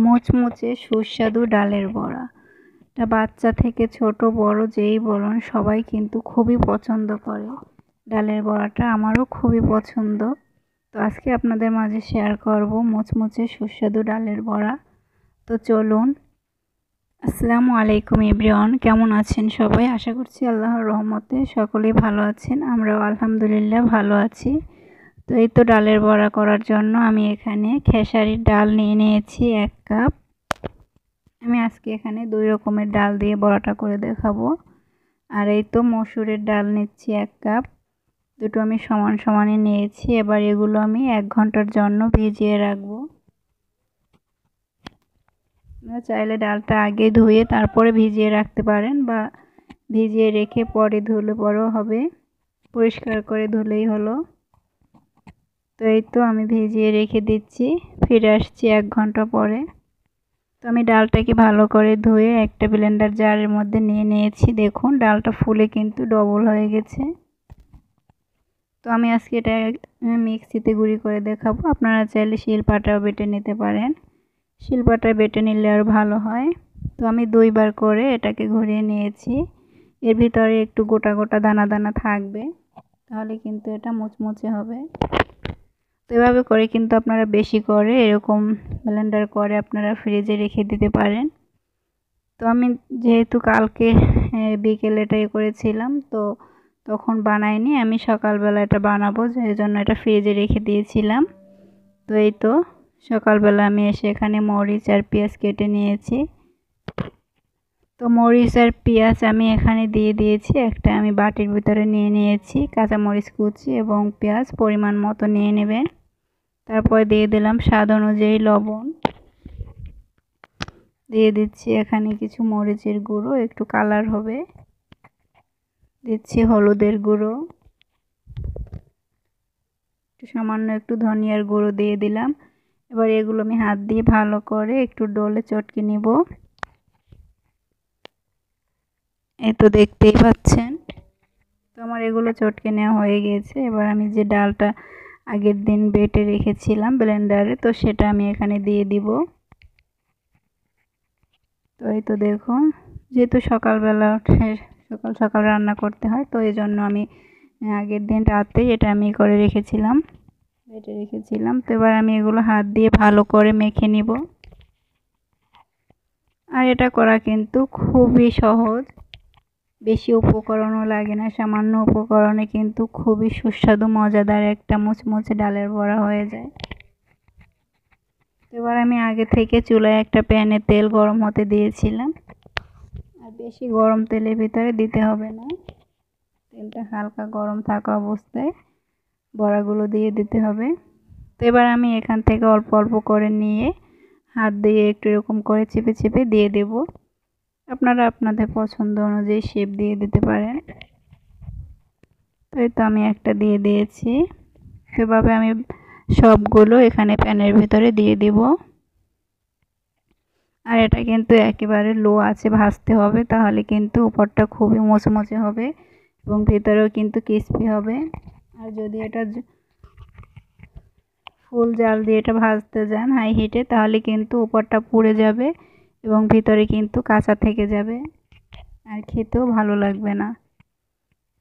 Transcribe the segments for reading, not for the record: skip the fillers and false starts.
মুচমুচে সুস্বাদু ডালের বড়া। এটা বাচ্চা থেকে ছোট বড় যেই বলুন সবাই কিন্তু খুবই পছন্দ করে। ডালের বড়াটা আমারও খুবই পছন্দ। তো আজকে আপনাদের মাঝে শেয়ার করব মুচমুচে সুস্বাদু ডালের বড়া। তো চলুন। আসসালামু আলাইকুম এভরিওয়ান, কেমন আছেন সবাই? আশা করছি আল্লাহর রহমতে সকলেই ভালো আছেন। আমরাও আলহামদুলিল্লাহ ভালো আছি। তো এই তো ডালের বড়া করার জন্য আমি এখানে খেসারির ডাল নিয়ে নিয়েছি 1 কাপ। আমি আজকে এখানে 2 রকমের ডাল দিয়ে বড়াটা করে দেখাবো। আর এই তো মসুরের ডাল নিচ্ছি 1 কাপ। দুটো আমি সমান সমানই নিয়েছি। এবার এগুলো আমি 1 ঘন্টার জন্য ভিজিয়ে রাখবো। চাইলে ডালটা আগে ধুয়ে তারপরে ভিজিয়ে রাখতে পারেন, বা ভিজিয়ে রেখে পরে ধুলে বড় হবে। পরিষ্কার করে ধুলেই হলো। তো এই তো আমি ভিজিয়ে রেখে দিচ্ছি, ফিরে আসছি 1 ঘন্টা পরে। তো আমি ডালটাকে ভালো করে ধুয়ে একটা ব্লেন্ডার জারের মধ্যে নিয়ে নিয়েছি। দেখুন ডালটা ফুলে কিন্তু ডবল হয়ে গেছে। তো আমি আজকে এটা মিক্সিতে গুঁড়ি করে দেখাবো। আপনারা চাইলে শিলপাটাও বেটে নিতে পারেন। শিলপাটায় বেটে নিলে আর ভালো হয়। তো আমি 2 বার করে এটাকে ঘুরিয়ে নিয়েছি। এর ভিতরে একটু গোটা গোটা দানা দানা থাকবে, তাহলে কিন্তু এটা মুচমুচে হবে। তো এভাবে করে কিন্তু আপনারা বেশি করে এরকম ব্লেন্ডার করে আপনারা ফ্রিজে রেখে দিতে পারেন। তো আমি যেহেতু কালকে বিকেলে এটাই করেছিলাম, তো তখন বানাইনি, আমি সকালবেলা এটা বানাবো, সেই জন্য এটা ফ্রিজে রেখে দিয়েছিলাম। তো এই তো সকালবেলা আমি এসে এখানে মরিচ আর পেঁয়াজ কেটে নিয়েছি। তো মরিচ আর পেঁয়াজ আমি এখানে দিয়ে দিয়েছি। একটা আমি বাটির ভিতরে নিয়ে নিয়েছি। কাঁচা মরিচ কুচি এবং পেঁয়াজ পরিমাণ মতো নিয়ে নেবেন। তারপর দিয়ে দিলাম স্বাদ অনুযায়ী লবণ। দিয়ে দিচ্ছি এখানে কিছু মরিচের গুঁড়ো, একটু কালার হবে। দিচ্ছি হলুদের গুঁড়ো, একটু সামান্য একটু ধনিয়ার গুঁড়ো দিয়ে দিলাম। এবার এগুলো আমি হাত দিয়ে ভালো করে একটু ডলে চটকে নিব। এই তো দেখতেই পাচ্ছেন। তো আমার এগুলো চটকে নেওয়া হয়ে গেছে। এবার আমি যে ডালটা আগের দিন বেটে রেখেছিলাম ব্লেন্ডারে, তো সেটা আমি এখানে দিয়ে দিব। তো এই তো দেখুন, যেহেতু সকালবেলা উঠে সকাল সকাল রান্না করতে হয়, তো এই জন্য আমি আগের দিন রাতেই এটা আমি করে রেখেছিলাম, বেটে রেখেছিলাম। তো এবার আমি এগুলো হাত দিয়ে ভালো করে মেখে নিব। আর এটা করা কিন্তু খুবই সহজ, বেশি উপকরণও লাগে না, সামান্য উপকরণে কিন্তু খুবই সুস্বাদু মজাদার একটা মুচমুচে ডালের বড়া হয়ে যায়। এবার আমি আগে থেকে চুলায় একটা প্যানে তেল গরম হতে দিয়েছিলাম। আর বেশি গরম তেলের ভিতরে দিতে হবে না, তেলটা হালকা গরম থাকা অবস্থায় বড়াগুলো দিয়ে দিতে হবে। তো এবার আমি এখান থেকে অল্প অল্প করে নিয়ে হাত দিয়ে একটু এরকম করে চেপে চেপে দিয়ে দেব। আপনারা আপনাদের পছন্দ অনুযায়ী শেপ দিয়ে দিতে পারেন। তো এই তো আমি একটা দিয়ে দিয়েছি। সেভাবে আমি সবগুলো এখানে প্যানের ভিতরে দিয়ে দিব। আর এটা কিন্তু একেবারে লো আঁচে ভাজতে হবে, তাহলে কিন্তু উপরটা খুবই মুচমুচে হবে এবং ভিতরেও কিন্তু ক্রিস্পি হবে। আর যদি এটা ফুল জাল দিয়ে এটা ভাজতে যান হাই হিটে, তাহলে কিন্তু উপরটা পুড়ে যাবে এবং ভিতরে কিন্তু কাঁচা থেকে যাবে, আর খেতেও ভালো লাগবে না।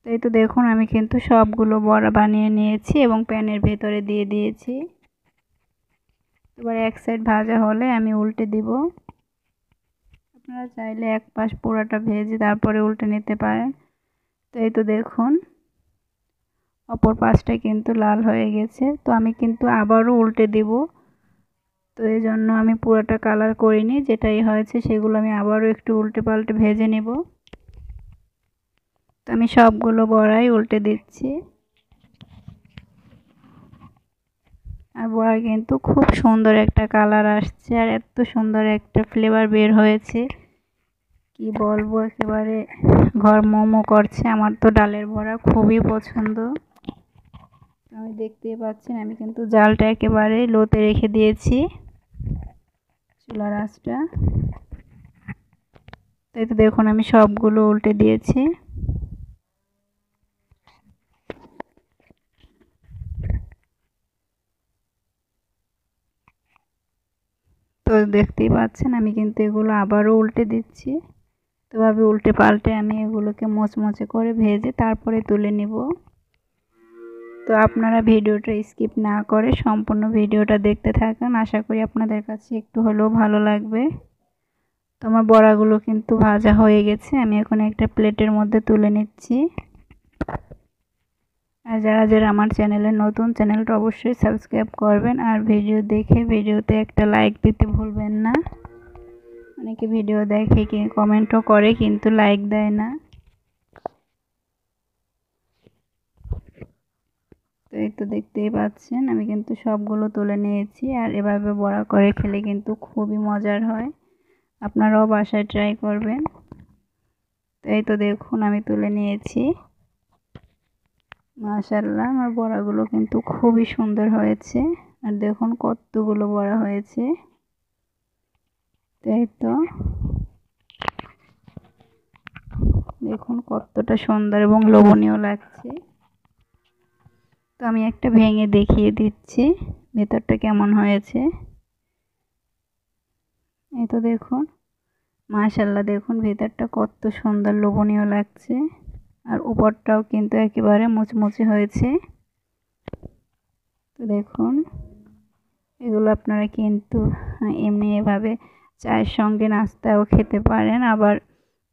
তো এই তো দেখুন আমি কিন্তু সবগুলো বড়া বানিয়ে নিয়েছি এবং প্যানের ভেতরে দিয়ে দিয়েছি। এবার এক সাইড ভাজা হলে আমি উল্টে দিব। আপনারা চাইলে এক পাশ পুরোটা ভেজে তারপরে উল্টে নিতে পারেন। তো এই তো দেখুন অপর পাশটা কিন্তু লাল হয়ে গেছে। তো আমি কিন্তু আবারও উল্টে দিব। তো এই জন্য আমি পুরোটা কালার করিনি, যেটাই হয়েছে সেগুলো আমি আবারও একটু উল্টে পাল্টে ভেজে নেব। তো আমি সবগুলো বড়াই উল্টে দিচ্ছি। আর বড়া কিন্তু খুব সুন্দর একটা কালার আসছে, আর এত সুন্দর একটা ফ্লেভার বের হয়েছে, কি বলবো, একেবারে ঘর মোমো করছে। আমার তো ডালের বড়া খুবই পছন্দ। আমি দেখতেই পাচ্ছেন আমি কিন্তু জালটা একেবারে লোতে রেখে দিয়েছি, চুলার আঁচটা। তাই তো দেখুন আমি সবগুলো উল্টে দিয়েছি। তো দেখতেই পাচ্ছেন আমি কিন্তু এগুলো আবারও উল্টে দিচ্ছি। তো ভাবে উল্টে পাল্টে আমি এগুলোকে মচমচে করে ভেজে তারপরে তুলে নিব। তো আপনারা ভিডিওটা স্কিপ না করে সম্পূর্ণ ভিডিওটা দেখতে থাকুন, আশা করি আপনাদের কাছে একটু হলেও ভালো লাগবে। তো আমার বড়াগুলো কিন্তু ভাজা হয়ে গেছে, আমি এখন একটা প্লেটের মধ্যে তুলে নিচ্ছি। আর যারা যারা আমার চ্যানেলে নতুন, চ্যানেলটা অবশ্যই সাবস্ক্রাইব করবেন আর ভিডিও দেখে ভিডিওতে একটা লাইক দিতে ভুলবেন না। অনেকে ভিডিও দেখে কি কমেন্টও করে কিন্তু লাইক দেয় না। তো এই তো দেখতেই পাচ্ছেন আমি কিন্তু সবগুলো তুলে নিয়েছি। আর এভাবে বড়া করে খেলে কিন্তু খুবই মজার হয়, আপনারাও বাসায় ট্রাই করবেন। তো এই তো দেখুন আমি তুলে নিয়েছি। মাশাআল্লাহ আমার বড়াগুলো কিন্তু খুবই সুন্দর হয়েছে। আর দেখুন কতগুলো বড়া হয়েছে। এই তো দেখুন কতটা সুন্দর এবং লোভনীয় লাগছে। তো আমি একটা ভেঙে দেখিয়ে দিচ্ছি ভেতরটা কেমন হয়েছে। এই তো দেখুন মাশাআল্লাহ, দেখুন ভেতরটা কত সুন্দর লোভনীয় লাগছে। আর উপরটাও কিন্তু একেবারে মুচমুচে হয়েছে। তো দেখুন এগুলো আপনারা কিন্তু এমনি এভাবে চায়ের সঙ্গে নাস্তাও খেতে পারেন, আবার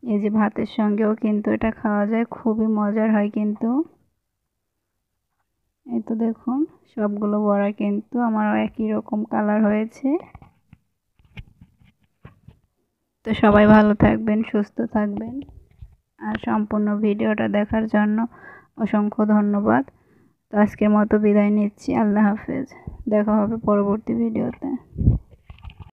এই যে ভাতের সঙ্গেও কিন্তু এটা খাওয়া যায়, খুবই মজার হয় কিন্তু। এই তো দেখুন সবগুলো বড়া কিন্তু আমার একই রকম কালার হয়েছে। তো সবাই ভালো থাকবেন, সুস্থ থাকবেন। আর সম্পূর্ণ ভিডিওটা দেখার জন্য অসংখ্য ধন্যবাদ। তো আজকের মতো বিদায় নিচ্ছি, আল্লাহ হাফেজ। দেখা হবে পরবর্তী ভিডিওতে।